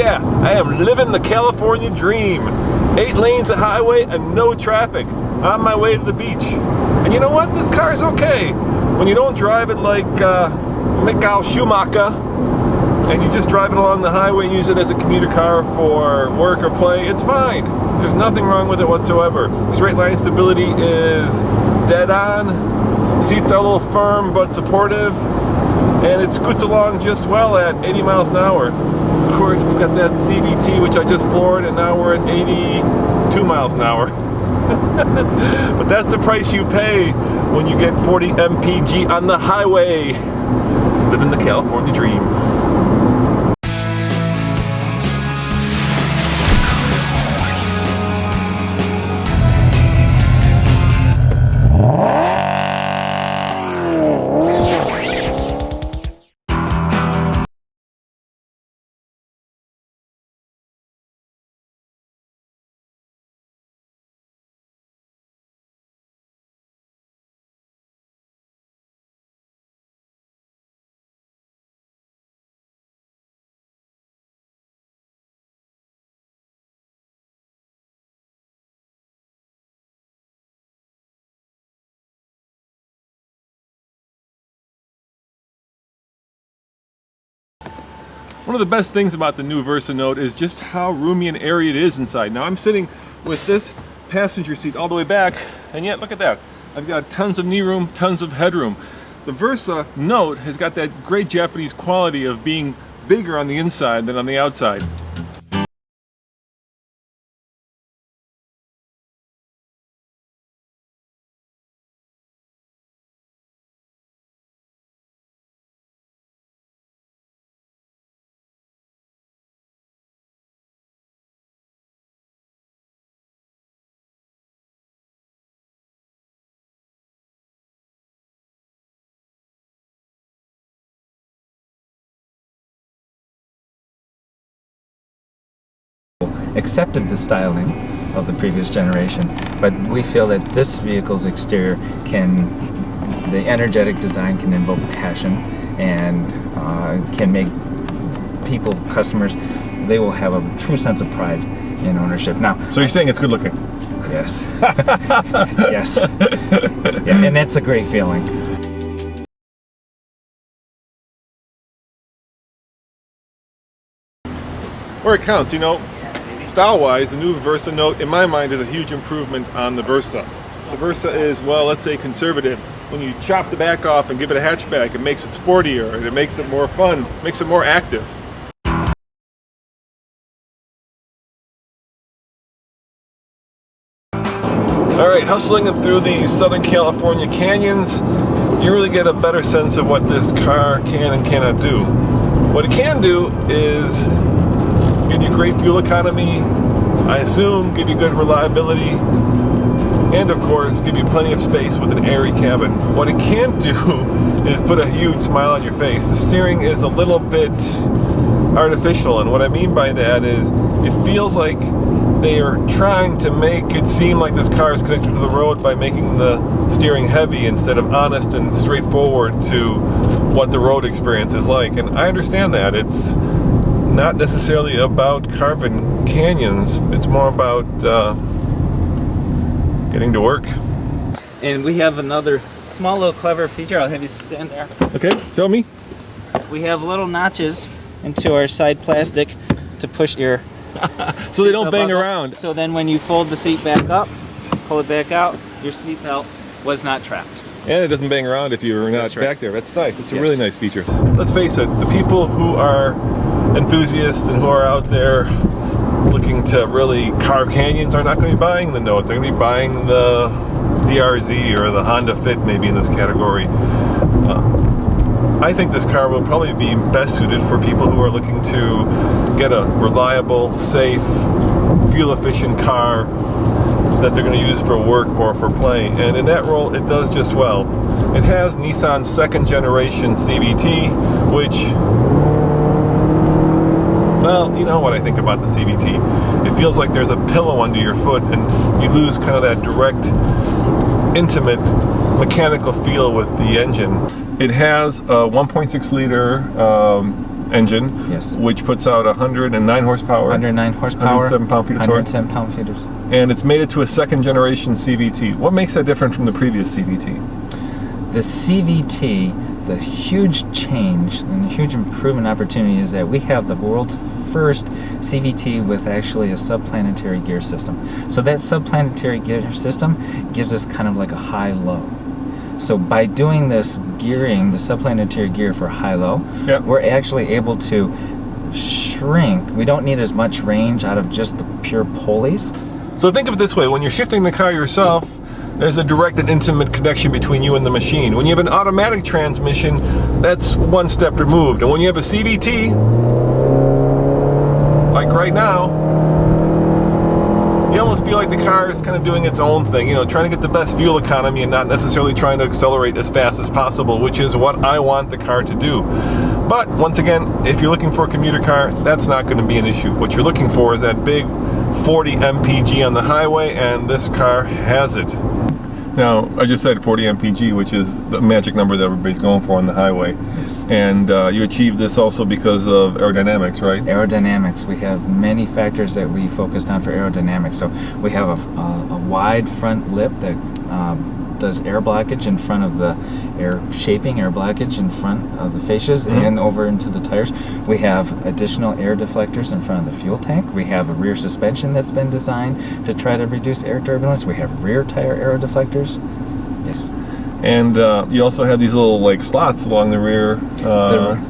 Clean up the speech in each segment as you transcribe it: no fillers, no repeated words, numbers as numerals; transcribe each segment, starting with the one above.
Yeah, I am living the California dream. 8 lanes of highway and no traffic. On my way to the beach. And you know what? This car is okay. When you don't drive it like Michael Schumacher, and you just drive it along the highway and use it as a commuter car for work or play, it's fine. There's nothing wrong with it whatsoever. Straight line stability is dead on. The seats are a little firm but supportive. And it scoots along just well at 80 miles an hour. Of course, you've got that CVT, which I just floored, and now we're at 82 miles an hour. But that's the price you pay when you get 40 mpg on the highway. Living the California dream. One of the best things about the new Versa Note is just how roomy and airy it is inside. Now I'm sitting with this passenger seat all the way back, and yet look at that. I've got tons of knee room, tons of headroom. The Versa Note has got that great Japanese quality of being bigger on the inside than on the outside. Accepted the styling of the previous generation, but we feel that this vehicle's exterior the energetic design can invoke passion and can make customers, they will have a true sense of pride in ownership. Now, so you're saying it's good looking? Yes. Yes. Yeah, and that's a great feeling. Where it counts, you know. Style-wise, the new Versa Note, in my mind, is a huge improvement on the Versa. The Versa is, well, let's say conservative. When you chop the back off and give it a hatchback, it makes it sportier, and it makes it more fun, makes it more active. Alright, hustling through these Southern California canyons, you really get a better sense of what this car can and cannot do. What it can do is give you great fuel economy, I assume give you good reliability, and of course give you plenty of space with an airy cabin. What it can't do is put a huge smile on your face. The steering is a little bit artificial, and what I mean by that is it feels like they are trying to make it seem like this car is connected to the road by making the steering heavy instead of honest and straightforward to what the road experience is like. And I understand that. It's not necessarily about carving canyons. It's more about getting to work. And we have another small little clever feature. I'll have you stand there. Okay, show me. We have little notches into our side plastic to push your so they don't bang around. So then when you fold the seat back up, pull it back out, your seat belt was not trapped. And it doesn't bang around if you're not back there. That's nice. It's a really nice feature. Let's face it, the people who are enthusiasts and who are out there looking to really carve canyons are not going to be buying the Note. They're going to be buying the RZ or the Honda Fit, maybe in this category. I think this car will probably be best suited for people who are looking to get a reliable, safe, fuel-efficient car that they're going to use for work or for play. And in that role, it does just well. It has Nissan's second generation CVT, which, well, you know what I think about the CVT. It feels like there's a pillow under your foot and you lose kind of that direct, intimate, mechanical feel with the engine. It has a 1.6 liter engine, Yes. which puts out 109 horsepower. 109 horsepower, 107 pound-feet of torque. 107 pound-feet of And it's made it to a second generation CVT. What makes that different from the previous CVT? The CVT, the huge change and the huge improvement opportunity is that we have the world's first CVT with actually a subplanetary gear system. So that subplanetary gear system gives us kind of like a high-low. So by doing this gearing, the subplanetary gear for high-low, Yep. we're actually able to shrink. We don't need as much range out of just the pure pulleys. So think of it this way, when you're shifting the car yourself, there's a direct and intimate connection between you and the machine. When you have an automatic transmission, that's one step removed. And when you have a CVT, like right now, you almost feel like the car is kind of doing its own thing, you know, trying to get the best fuel economy and not necessarily trying to accelerate as fast as possible, which is what I want the car to do. But once again, if you're looking for a commuter car, that's not going to be an issue. What you're looking for is that big 40 mpg on the highway, and this car has it. Now, I just said 40 mpg, which is the magic number that everybody's going for on the highway. Yes. And you achieve this also because of aerodynamics, right? Aerodynamics. We have many factors that we focused on for aerodynamics. So we have a wide front lip that does air blockage in front of the air blockage in front of the fascias and over into the tires. We have additional air deflectors in front of the fuel tank. We have a rear suspension that's been designed to try to reduce air turbulence. We have rear tire aero deflectors. Yes. And you also have these little like slots along the rear.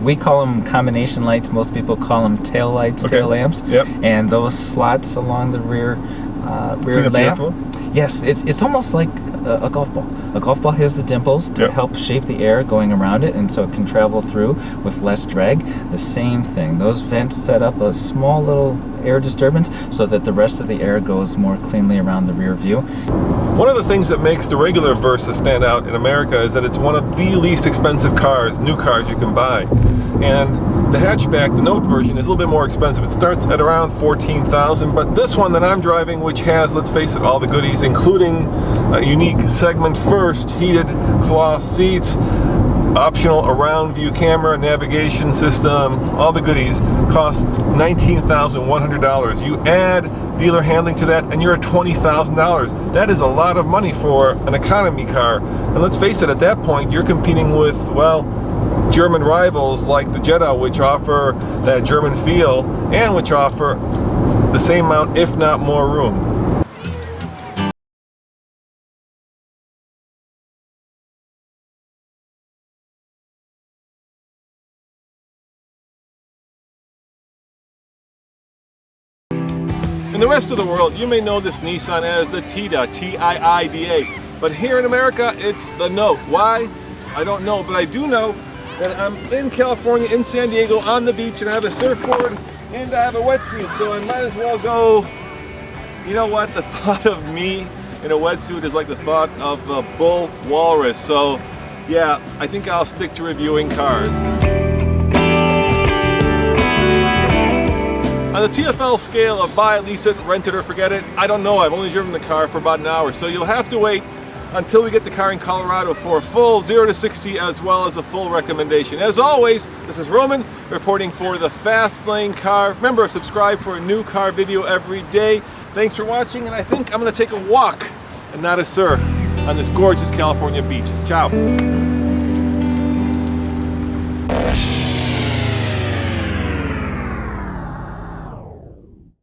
We call them combination lights. Most people call them tail lights, Okay. tail lamps. Yep. And those slots along the rear Clean up the lamp. airflow? Yes, it's almost like a golf ball. A golf ball has the dimples to Yep. help shape the air going around it, and so it can travel through with less drag. The same thing. Those vents set up a small little air disturbance so that the rest of the air goes more cleanly around the rear view. One of the things that makes the regular Versa stand out in America is that it's one of the least expensive cars, new cars you can buy. And the hatchback, the Note version, is a little bit more expensive. It starts at around $14,000, but this one that I'm driving, which has, let's face it, all the goodies, including a unique segment first, heated cloth seats, optional around view camera, navigation system, all the goodies, costs $19,100. You add dealer handling to that and you're at $20,000. That is a lot of money for an economy car. And let's face it, at that point you're competing with, well, German rivals like the Jetta, which offer that German feel and which offer the same amount, if not more room. In the rest of the world, you may know this Nissan as the Tiida, T-I-I-D-A. But here in America, it's the Note. Why? I don't know, but I do know that I'm in California, in San Diego, on the beach, and I have a surfboard, and I have a wetsuit, so I might as well go. You know what? The thought of me in a wetsuit is like the thought of a bull walrus. So, yeah, I think I'll stick to reviewing cars. On the TFL scale of buy it, lease it, rent it, or forget it, I don't know. I've only driven the car for about an hour, so you'll have to wait until we get the car in Colorado for a full 0 to 60 as well as a full recommendation. As always, this is Roman reporting for the Fast Lane Car. Remember, subscribe for a new car video every day. Thanks for watching, and I think I'm going to take a walk and not a surf on this gorgeous California beach. Ciao.